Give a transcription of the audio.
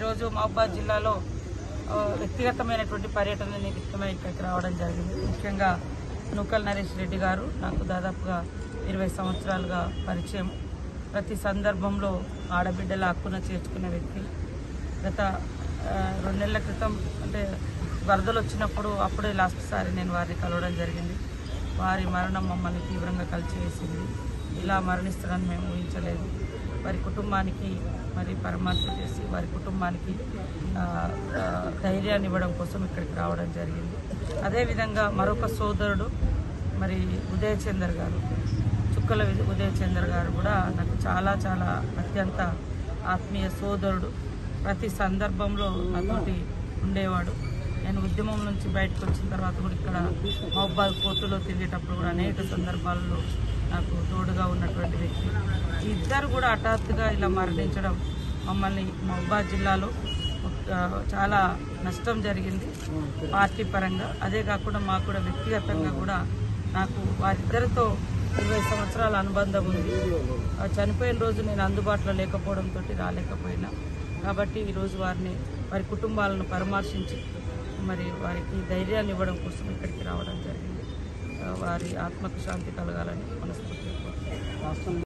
ఈరోజు మహబూబాబాద్ జిల్లాలో వ్యక్తిగతమైనటువంటి పర్యటన నిమిత్తమై ఇక్కడికి రావడం జరిగింది. ముఖ్యంగా నూకల్ నరేష్ రెడ్డి గారు నాకు దాదాపుగా 20 సంవత్సరాలుగా పరిచయం. ప్రతి సందర్భంలో ఆడబిడ్డల హక్కున చేర్చుకునే వ్యక్తి. గత 2 నెలల క్రితం అంటే వరదలు వచ్చినప్పుడు అప్పుడే లాస్ట్ సారి నేను వారిని కలవడం జరిగింది. వారి మరణం మమ్మల్ని తీవ్రంగా కలిచివేసింది. ఇలా మరణిస్తారని మేము ఊహించలేదు. వారి కుటుంబానికి మరి పరమార్థ చేసి వారి కుటుంబానికి ధైర్యాన్ని ఇవ్వడం కోసం ఇక్కడికి రావడం జరిగింది. అదేవిధంగా మరొక సోదరుడు మరి ఉదయచందర్ గారు, చుక్కల ఉదయచందర్ గారు కూడా నాకు చాలా చాలా అత్యంత ఆత్మీయ సోదరుడు. ప్రతి సందర్భంలో నాతోటి ఉండేవాడు. నేను ఉద్యమం నుంచి బయటకు వచ్చిన తర్వాత కూడా ఇక్కడ మహబూబాబాద్ కోర్టులో తిరిగేటప్పుడు కూడా అనేక సందర్భాల్లో నాకు తోడుగా ఉన్నటువంటి వ్యక్తి. ఇద్దరు కూడా హఠాత్తుగా ఇలా మరణించడం మమ్మల్ని మహబూబాబాద్ జిల్లాలో చాలా నష్టం జరిగింది పార్టీ పరంగా. అదే కాకుండా మాకు కూడా వ్యక్తిగతంగా కూడా నాకు వారిద్దరితో 20 సంవత్సరాల అనుబంధం ఉంది. చనిపోయిన రోజు నేను అందుబాటులో లేకపోవడంతో రాలేకపోయినా, కాబట్టి ఈరోజు వారి కుటుంబాలను పరామర్శించి మరి వారికి ధైర్యాన్ని ఇవ్వడం కోసం ఇక్కడికి రావడం జరిగింది. వారి ఆత్మకు శాంతి కలగాలని మనస్ఫూర్తిగా కోరుకుంటున్నాను.